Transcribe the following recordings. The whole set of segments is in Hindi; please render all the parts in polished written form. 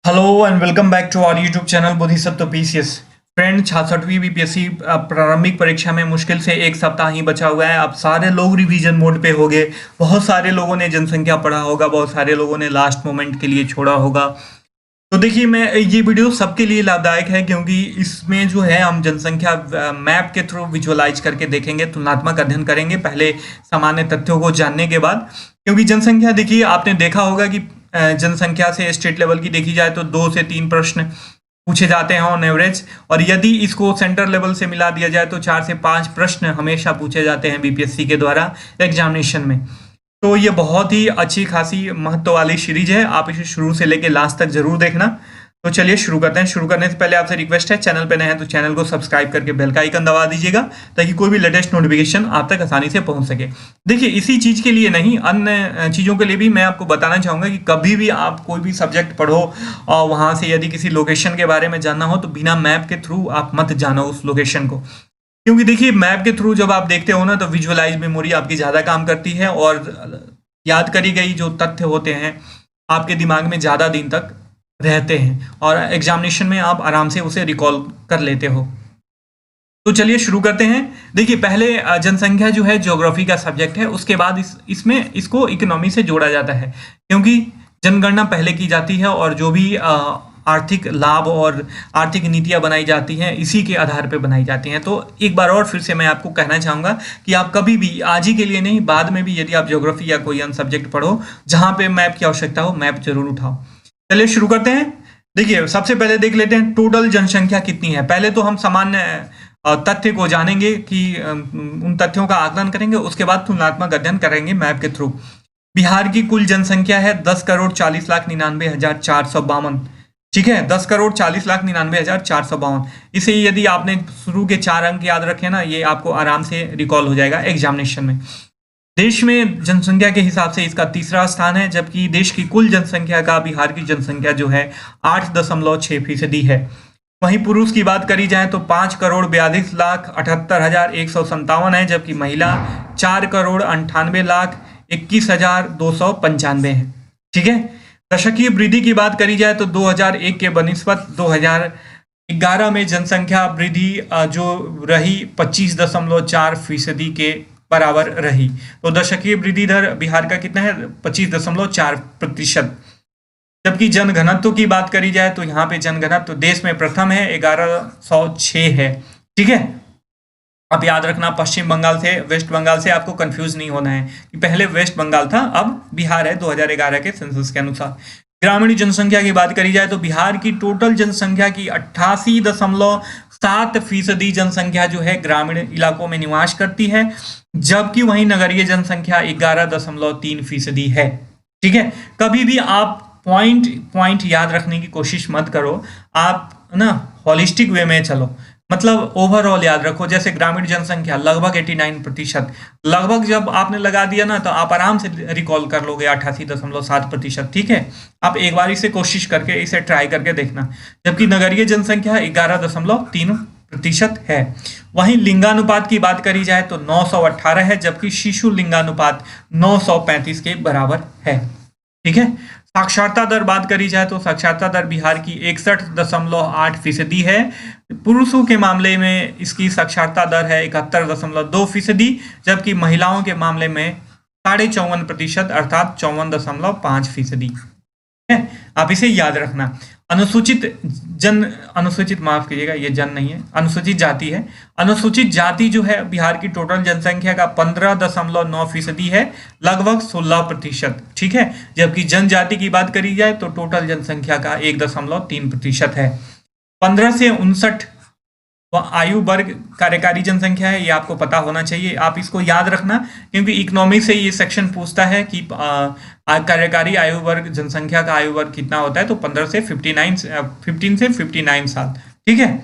Hello and welcome back to our YouTube channel Bodhisattva PCS. Friend, 66वीं बीपीएससी प्रारंभिक परीक्षा में मुश्किल से एक सप्ताह ही बचा हुआ है। अब सारे लोग रिवीजन मोड पे हो गए। बहुत सारे लोगों ने जनसंख्या पढ़ा होगा, बहुत सारे लोगों ने लास्ट मोमेंट के लिए छोड़ा होगा। तो देखिए, मैं ये वीडियो सबके लिए लाभदायक है क्योंकि इसमें जो है हम जनसंख्या मैप के थ्रू विजुअलाइज करके देखेंगे, तुलनात्मक अध्ययन करेंगे पहले सामान्य तथ्यों को जानने के बाद। क्योंकि जनसंख्या, देखिए आपने देखा होगा कि जनसंख्या से स्टेट लेवल की देखी जाए तो 2 से 3 प्रश्न पूछे जाते हैं ऑन एवरेज, और यदि इसको सेंटर लेवल से मिला दिया जाए तो 4 से 5 प्रश्न हमेशा पूछे जाते हैं बीपीएससी के द्वारा एग्जामिनेशन में। तो ये बहुत ही अच्छी खासी महत्व वाली सीरीज है, आप इसे शुरू से लेकर लास्ट तक जरूर देखना। तो चलिए शुरू करते हैं। शुरू करने से पहले आपसे रिक्वेस्ट है, चैनल पे नए हैं तो चैनल को सब्सक्राइब करके बेल का आइकन दबा दीजिएगा ताकि कोई भी लेटेस्ट नोटिफिकेशन आप तक आसानी से पहुंच सके। देखिए, इसी चीज के लिए नहीं, अन्य चीजों के लिए भी मैं आपको बताना चाहूंगा कि कभी भी आप कोई भी सब्जेक्ट पढ़ो और वहां से यदि किसी लोकेशन के बारे में जानना हो तो बिना मैप के थ्रू आप मत जानो उस लोकेशन को। क्योंकि देखिए, मैप के थ्रू जब आप देखते हो ना तो विजुअलाइज मेमोरी आपकी ज्यादा काम करती है और याद करी गई जो तथ्य होते हैं आपके दिमाग में ज्यादा दिन तक रहते हैं और एग्जामिनेशन में आप आराम से उसे रिकॉल कर लेते हो। तो चलिए शुरू करते हैं। देखिए, पहले जनसंख्या जो है ज्योग्राफी का सब्जेक्ट है, उसके बाद इसमें इसको इकोनॉमी से जोड़ा जाता है क्योंकि जनगणना पहले की जाती है और जो भी आर्थिक लाभ और आर्थिक नीतियां बनाई जाती हैं इसी के आधार पर बनाई जाती हैं। तो एक बार और फिर से मैं आपको कहना चाहूंगा कि आप कभी भी, आज ही के लिए नहीं, बाद में भी यदि आप ज्योग्राफी या कोई अन्य सब्जेक्ट पढ़ो जहां पे मैप की आवश्यकता हो, मैप जरूर उठाओ। चलिए शुरू करते हैं। देखिए, सबसे पहले देख लेते हैं टोटल जनसंख्या कितनी है। पहले तो हम सामान्य तथ्य को जानेंगे कि उन तथ्यों का आकलन करेंगे, उसके बाद तुलनात्मक अध्ययन करेंगे मैप के थ्रू। बिहार की कुल जनसंख्या है 10,40,99,452। ठीक है, 10,40,99,452। इसे यदि आपने शुरू के 4 अंक याद रखे ना, ये आपको आराम से रिकॉल हो जाएगा एग्जामिनेशन में। देश में जनसंख्या के हिसाब से इसका तीसरा स्थान है, जबकि देश की कुल जनसंख्या का बिहार की जनसंख्या जो है 8.6% है। वहीं पुरुष की बात करी जाए तो 5,42,78,157 है, जबकि महिला 4,98,21,295 है। ठीक है, दशकीय वृद्धि की बात करी जाए तो 2001 के बनिस्बत 2011 में जनसंख्या वृद्धि जो रही 25.4% के बराबर रही। तो दशकीय वृद्धि दर बिहार का कितना है? 25.4%। जबकि जनघनत्व की बात करी जाए तो यहाँ पे जनघनत्व देश में प्रथम है, 1106 है। ठीक है, अब याद रखना, पश्चिम बंगाल से, वेस्ट बंगाल से आपको कंफ्यूज नहीं होना है कि पहले वेस्ट बंगाल था, अब बिहार है 2011 के सेंसस के अनुसार। ग्रामीण जनसंख्या की बात करी जाए तो बिहार की टोटल जनसंख्या की 88.7% जनसंख्या जो है ग्रामीण इलाकों में निवास करती है, जबकि वहीं नगरीय जनसंख्या 11.3% है। ठीक है, कभी भी आप पॉइंट याद रखने की कोशिश मत करो, आप ना हॉलिस्टिक वे में चलो, मतलब ओवरऑल याद रखो। जैसे ग्रामीण जनसंख्या लगभग 89%, लगभग जब आपने लगा दिया ना तो आप आराम से रिकॉल कर लोगे 88.7%। ठीक है, आप एक बार इसे कोशिश करके, इसे ट्राई करके देखना। जबकि नगरीय जनसंख्या 11.3% है। वहीं लिंगानुपात की बात करी जाए तो 918 है, जबकि शिशु लिंगानुपात 935 के बराबर है। ठीक है, साक्षरता दर बात करी जाए तो साक्षरता दर बिहार की 61.8% है। पुरुषों के मामले में इसकी साक्षरता दर है 71.2%, जबकि महिलाओं के मामले में 54.5% अर्थात 54.5% है। आप इसे याद रखना। अनुसूचित माफ कीजिएगा, ये जन नहीं है, अनुसूचित जाति है। अनुसूचित जाति जो है बिहार की टोटल जनसंख्या का 15.9% है, लगभग 16%। ठीक है, जबकि जनजाति की बात करी जाए तो टोटल जनसंख्या का 1.3% है। 15 से 59 आयु वर्ग कार्यकारी जनसंख्या है, ये आपको पता होना चाहिए। आप इसको याद रखना क्योंकि इकोनॉमी से ये सेक्शन पूछता है कि कार्यकारी आयु वर्ग जनसंख्या का आयु वर्ग कितना होता है, तो 15 से 59 साल। ठीक है,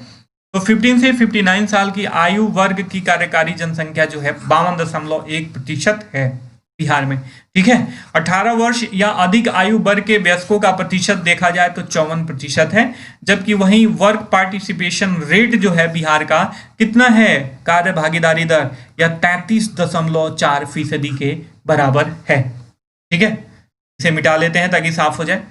तो 15 से 59 साल की आयु वर्ग की कार्यकारी जनसंख्या जो है 52.1% है बिहार में। ठीक है, 18 वर्ष या अधिक आयु वर्ग के वयस्कों का प्रतिशत देखा जाए तो 54% है, जबकि वहीं वर्क पार्टिसिपेशन रेट जो है बिहार का कितना है, कार्य भागीदारी दर, या 33.4% के बराबर है। ठीक है, इसे मिटा लेते हैं ताकि साफ हो जाए।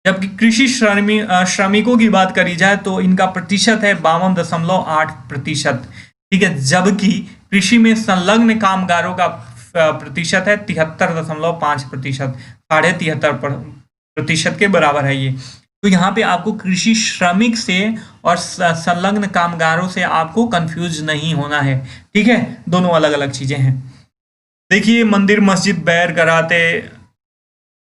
जबकि कृषि श्रमिकों की बात करी जाए तो इनका प्रतिशत है 52.8%। ठीक है, जबकि कृषि में संलग्न कामगारों का प्रतिशत है 73.5%, 73.5% के बराबर है ये। तो यहाँ पे आपको कृषि श्रमिक से और संलग्न कामगारों से आपको कंफ्यूज नहीं होना है। ठीक है, दोनों अलग अलग चीजें हैं। देखिए, मंदिर मस्जिद बैर कराते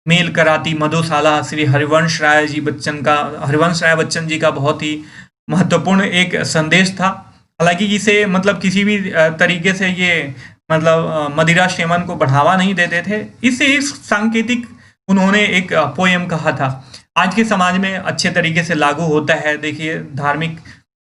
मेल कराती मधुशाला श्री हरिवंश राय बच्चन जी का बहुत ही महत्वपूर्ण एक संदेश था। हालांकि इसे मतलब किसी भी तरीके से ये मतलब मदिरा सेवन को बढ़ावा नहीं देते थे। इससे एक सांकेतिक उन्होंने एक पोयम कहा था, आज के समाज में अच्छे तरीके से लागू होता है। देखिए, धार्मिक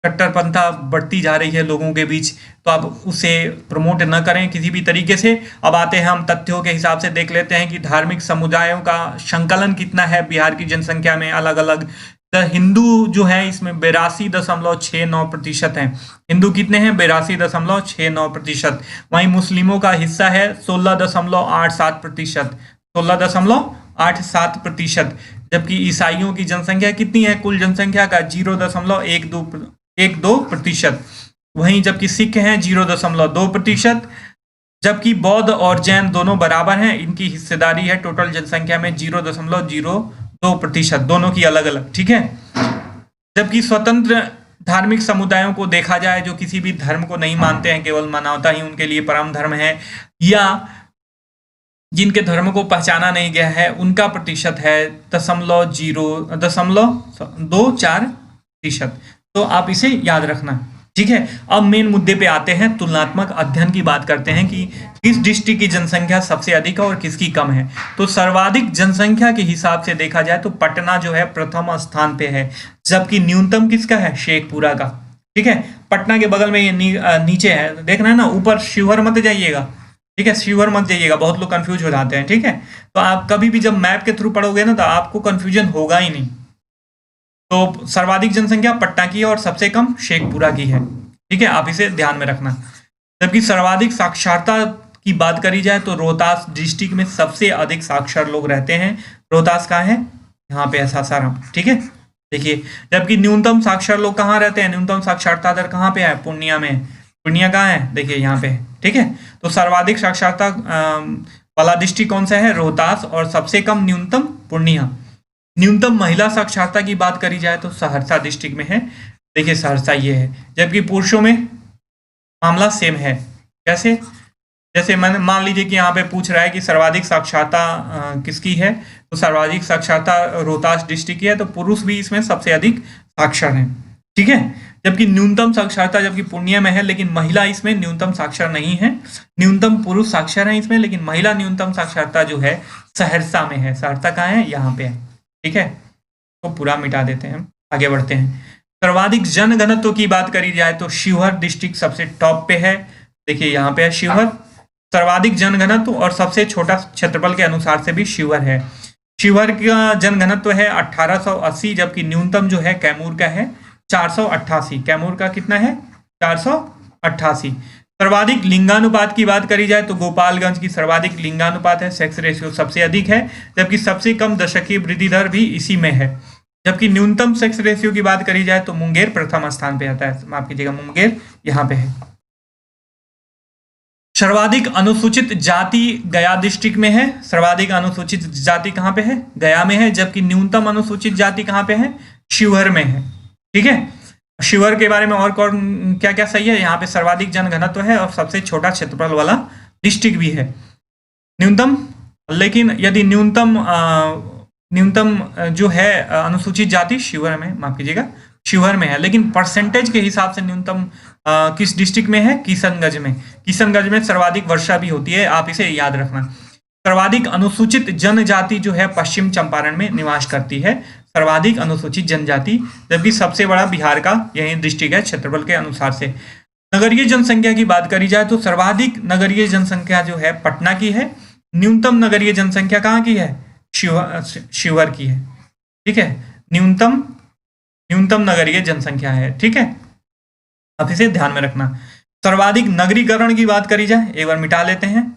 कट्टरपंथा बढ़ती जा रही है लोगों के बीच, तो आप उसे प्रमोट न करें किसी भी तरीके से। अब आते हैं हम तथ्यों के हिसाब से देख लेते हैं कि धार्मिक समुदायों का संकलन कितना है बिहार की जनसंख्या में अलग अलग। हिंदू जो है इसमें 82.69% है। हिंदू कितने हैं? 82.69%। वहीं मुस्लिमों का हिस्सा है 16.87%, 16.87%। जबकि ईसाइयों की जनसंख्या कितनी है? कुल जनसंख्या का 0.12%। वहीं जबकि सिख हैं 0.2%। जबकि बौद्ध और जैन दोनों बराबर हैं, इनकी हिस्सेदारी है टोटल जनसंख्या में 0.02%, दोनों की अलग अलग। ठीक है, जबकि स्वतंत्र धार्मिक समुदायों को देखा जाए जो किसी भी धर्म को नहीं मानते हैं, केवल मानवता ही उनके लिए परम धर्म है, या जिनके धर्म को पहचाना नहीं गया है, उनका प्रतिशत है 0.24%। तो आप इसे याद रखना। ठीक है, अब मेन मुद्दे पे आते हैं। तुलनात्मक अध्ययन की बात करते हैं कि किस डिस्ट्रिक्ट की जनसंख्या सबसे अधिक है और किसकी कम है। तो सर्वाधिक जनसंख्या के हिसाब से देखा जाए तो पटना जो है प्रथम स्थान पे है, जबकि न्यूनतम किसका है? शेखपुरा का। ठीक है, पटना के बगल में ये नीचे है, देखना है ना, ऊपर शिवहर मत जाइएगा। ठीक है, शिवहर मत जाइएगा, बहुत लोग कंफ्यूज हो जाते हैं। ठीक है, तो आप कभी भी जब मैप के थ्रू पढ़ोगे ना तो आपको कंफ्यूजन होगा ही नहीं। तो सर्वाधिक जनसंख्या पटना की है और सबसे कम शेखपुरा की है। ठीक है, आप इसे ध्यान में रखना। जबकि सर्वाधिक साक्षरता की बात करी जाए तो रोहतास डिस्ट्रिक्ट में सबसे अधिक साक्षर लोग रहते हैं। रोहतास कहाँ है? यहाँ पे है, सासाराम। ठीक है, देखिए, जबकि न्यूनतम साक्षर लोग कहाँ रहते हैं? न्यूनतम साक्षरता दर कहाँ पे है? पूर्णिया में। पूर्णिया कहाँ है? देखिए यहाँ पे। ठीक है, तो सर्वाधिक साक्षरता वाला डिस्ट्रिक्ट कौन सा है? रोहतास। और सबसे कम न्यूनतम पूर्णिया। न्यूनतम महिला साक्षरता की बात करी जाए तो सहरसा डिस्ट्रिक्ट में है। देखिए सहरसा ये है। जबकि पुरुषों में मामला सेम है। कैसे? जैसे मैंने मान लीजिए कि यहाँ पे पूछ रहा है कि सर्वाधिक साक्षरता किसकी है, तो सर्वाधिक साक्षरता रोहतास डिस्ट्रिक्ट की है, तो पुरुष भी इसमें सबसे अधिक साक्षर हैं। ठीक है, जबकि न्यूनतम साक्षरता जबकि पूर्णिया में है, लेकिन महिला इसमें न्यूनतम साक्षर नहीं है। न्यूनतम पुरुष साक्षर है इसमें, लेकिन महिला न्यूनतम साक्षरता जो है सहरसा में है। सहरसा कहाँ है? यहाँ पे है। ठीक है, तो पूरा मिटा देते हैं, आगे बढ़ते हैं। सर्वाधिक जनघनत्व की बात करी जाए तो शिवहर डिस्ट्रिक्ट सबसे टॉप पे है। देखिए यहाँ पे है शिवहर, सर्वाधिक जनघनत्व और सबसे छोटा क्षेत्रफल के अनुसार से भी शिवहर है। शिवहर का जनघनत्व है 1880, जबकि न्यूनतम जो है कैमूर का है 488। कैमूर का कितना है? 488। सर्वाधिक लिंगानुपात की बात करी जाए तो गोपालगंज की सर्वाधिक लिंगानुपात है, सेक्स रेशियो सबसे अधिक है, जबकि सबसे कम दशकीय वृद्धि दर भी इसी में है। जबकि न्यूनतम सेक्स रेशियो की बात करी जाए तो मुंगेर प्रथम स्थान पे आता है। माफ कीजिएगा, मुंगेर यहाँ पे है। सर्वाधिक अनुसूचित जाति गया डिस्ट्रिक्ट में है। सर्वाधिक अनुसूचित जाति कहाँ पे है? गया में है। जबकि न्यूनतम अनुसूचित जाति कहाँ पे है? शिवहर में है। ठीक है, शिवहर के बारे में और कौन क्या क्या सही है? यहाँ पे सर्वाधिक जनघनत्व है और सबसे छोटा क्षेत्रफल वाला डिस्ट्रिक्ट भी है। न्यूनतम, लेकिन यदि न्यूनतम जो है अनुसूचित जाति शिवहर में, माफ कीजिएगा, शिवहर में है, लेकिन परसेंटेज के हिसाब से न्यूनतम किस डिस्ट्रिक्ट में है? किशनगंज में। किशनगंज में सर्वाधिक वर्षा भी होती है, आप इसे याद रखना। सर्वाधिक अनुसूचित जनजाति जो है पश्चिम चंपारण में निवास करती है, सर्वाधिक अनुसूचित जनजाति, जबकि सबसे बड़ा बिहार का यही डिस्ट्रिक्ट है क्षेत्रफल के अनुसार से। नगरीय जनसंख्या की बात करी जाए तो सर्वाधिक नगरीय जनसंख्या जो है पटना की है। न्यूनतम नगरीय जनसंख्या कहाँ की है? शिवहर की है। ठीक है, न्यूनतम नगरीय जनसंख्या है। ठीक है, अब इसे ध्यान में रखना। सर्वाधिक नगरीकरण की बात करी जाए, एक बार मिटा लेते हैं।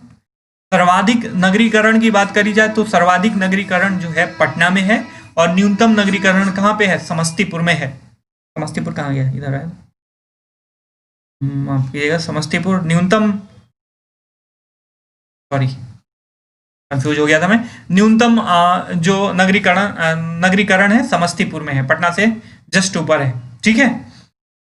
सर्वाधिक नगरीकरण की बात करी जाए तो सर्वाधिक नगरीकरण जो है पटना में है और न्यूनतम नगरीकरण कहाँ पे है? समस्तीपुर में है। समस्तीपुर कहाँ गया? इधर है, माफ कीजिएगा, समस्तीपुर न्यूनतम, सॉरी कंफ्यूज हो गया था मैं। न्यूनतम जो नगरीकरण है समस्तीपुर में है, पटना से जस्ट ऊपर है, ठीक है।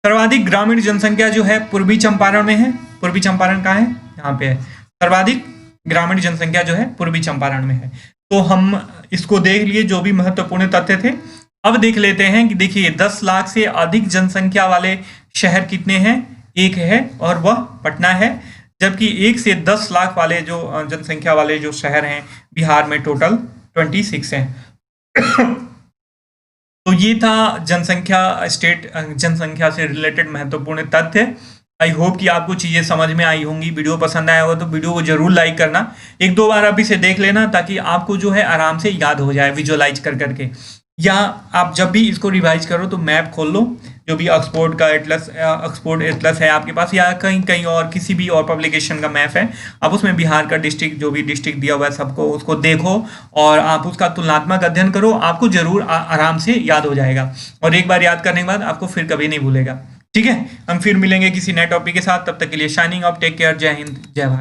सर्वाधिक ग्रामीण जनसंख्या जो है पूर्वी चंपारण में है। पूर्वी चंपारण कहाँ है? यहाँ पे है। सर्वाधिक ग्रामीण जनसंख्या जो है पूर्वी चंपारण में है। तो हम इसको देख लिए जो भी महत्वपूर्ण तथ्य थे। अब देख लेते हैं कि देखिए 10 लाख से अधिक जनसंख्या वाले शहर कितने हैं? एक है और वह पटना है। जबकि 1 से 10 लाख वाले जो जनसंख्या वाले जो शहर हैं बिहार में टोटल 26 हैं। तो ये था जनसंख्या से रिलेटेड महत्वपूर्ण तथ्य। आई होप कि आपको चीज़ें समझ में आई होंगी। वीडियो पसंद आया हो तो वीडियो को जरूर लाइक करना, एक दो बार आप इसे देख लेना ताकि आपको जो है आराम से याद हो जाए विजुअलाइज कर करके। या आप जब भी इसको रिवाइज करो तो मैप खोल लो, जो भी ऑक्सफोर्ड का ऑक्सफोर्ड एटलस है आपके पास, या कहीं कहीं और किसी भी और पब्लिकेशन का मैप है, आप उसमें बिहार का डिस्ट्रिक्ट जो भी डिस्ट्रिक्ट दिया हुआ है सबको उसको देखो और आप उसका तुलनात्मक अध्ययन करो, आपको जरूर आराम से याद हो जाएगा। और एक बार याद करने के बाद आपको फिर कभी नहीं भूलेगा। ठीक है, हम फिर मिलेंगे किसी नए टॉपिक के साथ, तब तक के लिए शाइनिंग ऑफ, टेक केयर, जय हिंद, जय भारत।